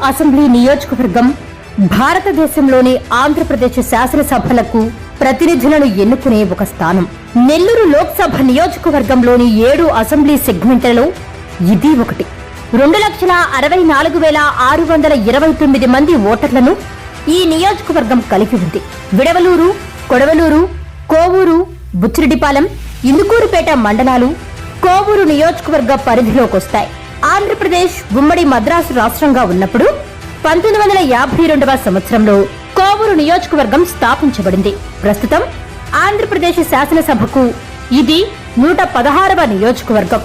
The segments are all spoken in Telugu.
అసెంబ్లీ నియోజకవర్గం భారతదేశంలోని ఆంధ్రప్రదేశ్ శాసనసభలకు ప్రతినిధులను ఎన్నుకునే ఒక స్థానం. నెల్లూరు లోక్సభ నియోజకవర్గంలోని 7 అసెంబ్లీ సెగ్మెంట్లలో ఇది ఒకటి. 2,64,629 మంది ఓటర్లను ఈ నియోజకవర్గం కలిగి ఉంది. విడవలూరు, కొడవలూరు, కోవూరు, బుచ్చిరెడ్డిపాలెం, ఇందుకూరుపేట మండలాలు కోవూరు నియోజకవర్గ పరిధిలోకొస్తాయి. ఆంధ్రప్రదేశ్ ఉమ్మడి మద్రాసు రాష్ట్రంగా ఉన్నప్పుడు 1952వ సంవత్సరంలో కోవూరు నియోజకవర్గం స్థాపించబడింది. ప్రస్తుతం ఆంధ్రప్రదేశ్ శాసనసభకు ఇది 116వ నియోజకవర్గం.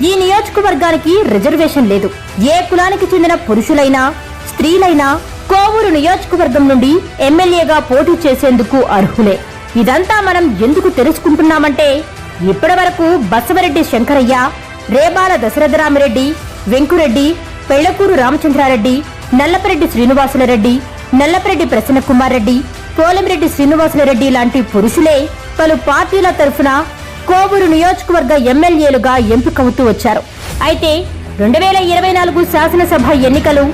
ఈ నియోజకవర్గానికి రిజర్వేషన్ లేదు. ఏ కులానికి చెందిన పురుషులైనా స్త్రీలైనా కోవూరు నియోజకవర్గం నుండి ఎమ్మెల్యేగా పోటీ చేసేందుకు అర్హులే. ఇదంతా మనం ఎందుకు తెలుసుకుంటున్నామంటే, ఇప్పటి వరకు బసవరెడ్డి శంకరయ్య, రేబాల దశరథరామిరెడ్డి, వెంకురెడ్డి, పెళ్లకూరు రామచంద్రారెడ్డి, నల్లపరెడ్డి శ్రీనివాసులరెడ్డి, నల్లపరెడ్డి ప్రసన్నకుమార్ రెడ్డి, పోలంరెడ్డి శ్రీనివాసులరెడ్డి లాంటి పురుషులే పలు పార్టీల తరఫున కోవూరు నియోజకవర్గ ఎమ్మెల్యేలుగా ఎంపికవుతూ వచ్చారు. అయితే 2024 శాసనసభ ఎన్నికలు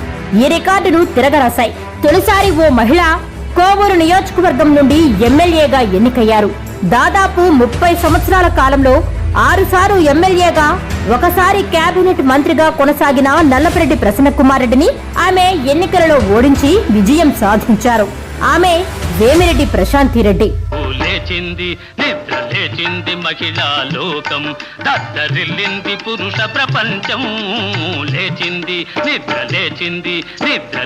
ఈ రికార్డును తిరగరాశాయి. తొలిసారి ఓ మహిళ కోవూరు నియోజకవర్గం నుండి ఎమ్మెల్యేగా ఎన్నికయ్యారు. దాదాపు 30 సంవత్సరాల కాలంలో 6 సార్లు ఎమ్మెల్యేగా, ఒకసారి కేబినెట్ మంత్రిగా కొనసాగిన నల్లపరెడ్డి ప్రసన్నకుమార్ రెడ్డిని ఆమె ఎన్నికలలో ఓడించి విజయం సాధించారు. ఆమె వేమిరెడ్డి ప్రశాంతిరెడ్డి. లేచింది మహిళా లోకం, దద్దరిల్లింది పురుష ప్రపంచం. లేచింది నిద్ర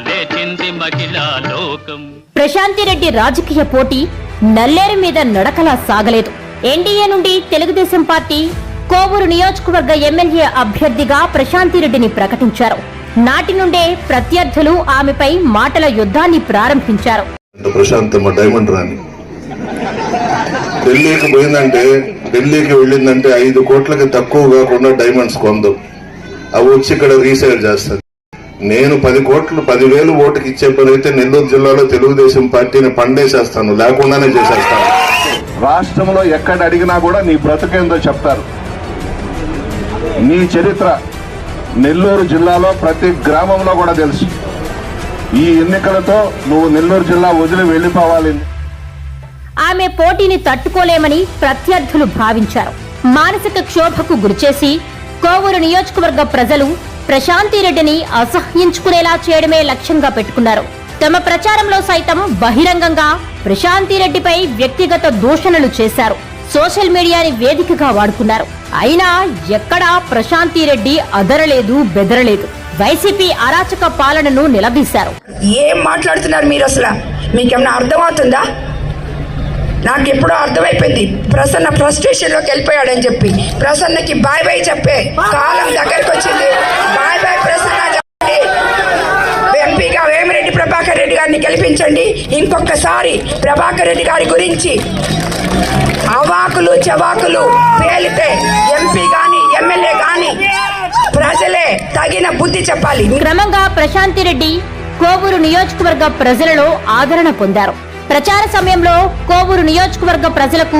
లేచింది మహిళా లోకం. ప్రశాంతిరెడ్డి రాజకీయ పోటీ నల్లేరు మీద నడకలా సాగలేదు. ఎన్డీఏ నుండి తెలుగుదేశం పార్టీ కోవూరు నియోజకవర్గ ఎమ్మెల్యే అభ్యర్థిగా ప్రశాంతిరెడ్డిని ప్రకటించారు. నాటి నుండే ప్రత్యర్థులు ఆమెపై మాటల యుద్ధాన్ని ప్రారంభించారు. డైమండ్ రాని ఢిల్లీకి పోయిందంటే, ఢిల్లీకి వెళ్ళిందంటే 5 కోట్లకి తక్కువ కాకుండా డైమండ్స్ కొందు, అవి వచ్చి ఇక్కడ రీసేల్ చేస్తారు. నేను 10 కోట్లు 10,000 ఓటుకి ఇచ్చే పని అయితే నెల్లూరు జిల్లాలో తెలుగుదేశం పార్టీని పండేసేస్తాను, లేకుండానే చేసేస్తాను. రాష్ట్రంలో ఎక్కడ అడిగినా కూడా నీ బ్రతుకేందో చెప్తారు. నీ చరిత్ర నెల్లూరు జిల్లాలో ప్రతి గ్రామంలో కూడా తెలుసు. ఈ ఎన్నికలతో నువ్వు నెల్లూరు జిల్లా వదిలి వెళ్లిపోవాలి. ఆమె పోటీని తట్టుకోలేమని ప్రత్యర్థులు భావించారు. మానసిక క్షోభకు గురిచేసి కోవూరు నియోజకవర్గ ప్రజలు ప్రశాంతిరెడ్డిని అసహ్యించుకునేలా చేయడమే లక్ష్యంగా పెట్టుకున్నారు. తమ ప్రచారంలో సైతం బహిరంగంగా ప్రశాంతిరెడ్డిపై వ్యక్తిగత దూషణలు చేశారు. సోషల్ మీడియాని వేదికగా వాడుకున్నారు. అయినా ఎక్కడా ప్రశాంతిరెడ్డి అదరలేదు, బెదరలేదు. వైసీపీ అరాచక పాలనను నిలదీశారు. ఏం మాట్లాడుతున్నారు మీరు? అసలు మీకేమన్నా అర్థమవుతుందా? నాకు ఎప్పుడో అర్థమైపోయింది. ప్రసన్న ఫ్రస్ట్రేషన్ లోకి వెళ్ళిపోయాడని చెప్పి ప్రసన్నకి బాయ్ బాయ్ చెప్పే కాలం దగ్గరకు వచ్చింది. బాయ్ బాయ్ ప్రసన్న చెప్పండి. ఎంపీగా వేమిరెడ్డి ప్రభాకర్ రెడ్డి గారిని గెలిపించండి. ఇంకొకసారి ప్రభాకర్ రెడ్డి గారి గురించి అవాకులు చవాకులు పేలితే ఎంపీ గాని ఎమ్మెల్యే గాని ప్రజలే తగిన బుద్ధి చెప్పాలి. క్రమంగా ప్రశాంతిరెడ్డి కోవూరు నియోజకవర్గ ప్రజలలో ఆదరణ పొందారు. ప్రచార సమయంలో కోవూరు నియోజకవర్గ ప్రజలకు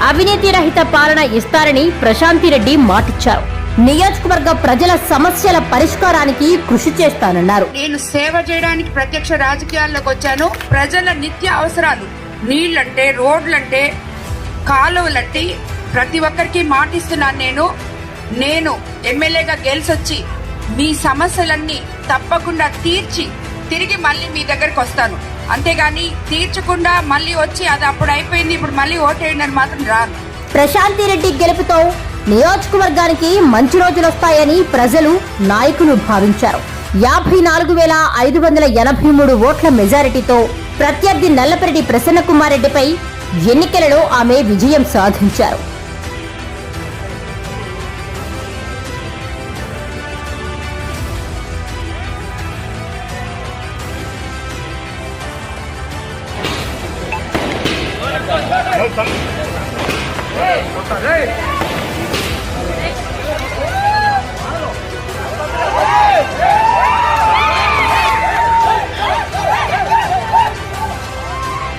అవినీతి రహిత పాలన ఇస్తారని ప్రశాంతిరెడ్డి మాటిచ్చారు. నియోజకవర్గ ప్రజల సమస్యల పరిష్కారానికి కృషి చేస్తానన్నారు. నేను సేవ చేయడానికి ప్రత్యక్ష రాజకీయాల్లోకి వచ్చాను. ప్రజల నిత్య అవసరాలు, నీళ్లంటే, రోడ్లంటే, కాలువలంటే ప్రతి ఒక్కరికి మాటిస్తున్నాను. నేను ఎమ్మెల్యేగా గెలిచొచ్చి మీ సమస్యలన్నీ తప్పకుండా తీర్చి తిరిగి మళ్ళీ మీ దగ్గరకు వస్తాను. అంతేగాని తీర్చకుండా మళ్ళీ వచ్చి అది అప్పుడు అయిపోయింది, ఇప్పుడు మళ్ళీ ఓటేయండి అని మాత్రం రాను. ప్రశాంతిరెడ్డి గెలుపుతో నియోజకవర్గానికి మంచి రోజులొస్తాయని ప్రజలు, నాయకులు భావించారు. 54,583 ఓట్ల మెజారిటీతో ప్రత్యర్థి నల్లపరెడ్డి ప్రసన్నకుమార్ రెడ్డిపై ఎన్నికలలో ఆమె విజయం సాధించారు.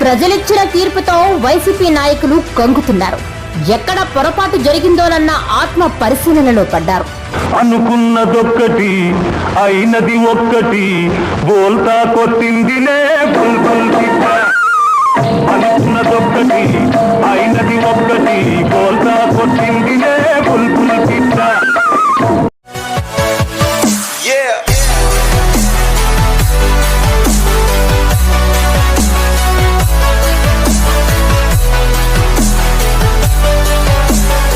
ప్రజలిచ్చిన తీర్పుతో వైసీపీ నాయకులు కంగుతున్నారు. ఎక్కడ పొరపాటు జరిగిందోనన్న ఆత్మ పరిశీలనలో పడ్డారు. అనుకున్నదొక్కటి అయినది ఒక్కటి బోల్తా కొట్టిందిలే బుల్బుల్ పిట్ట అనుకున్నదొక్కటి అయినది ఒక్కటి బోల్తా కొట్టిందిలే బుల్బుల్ పిట్ట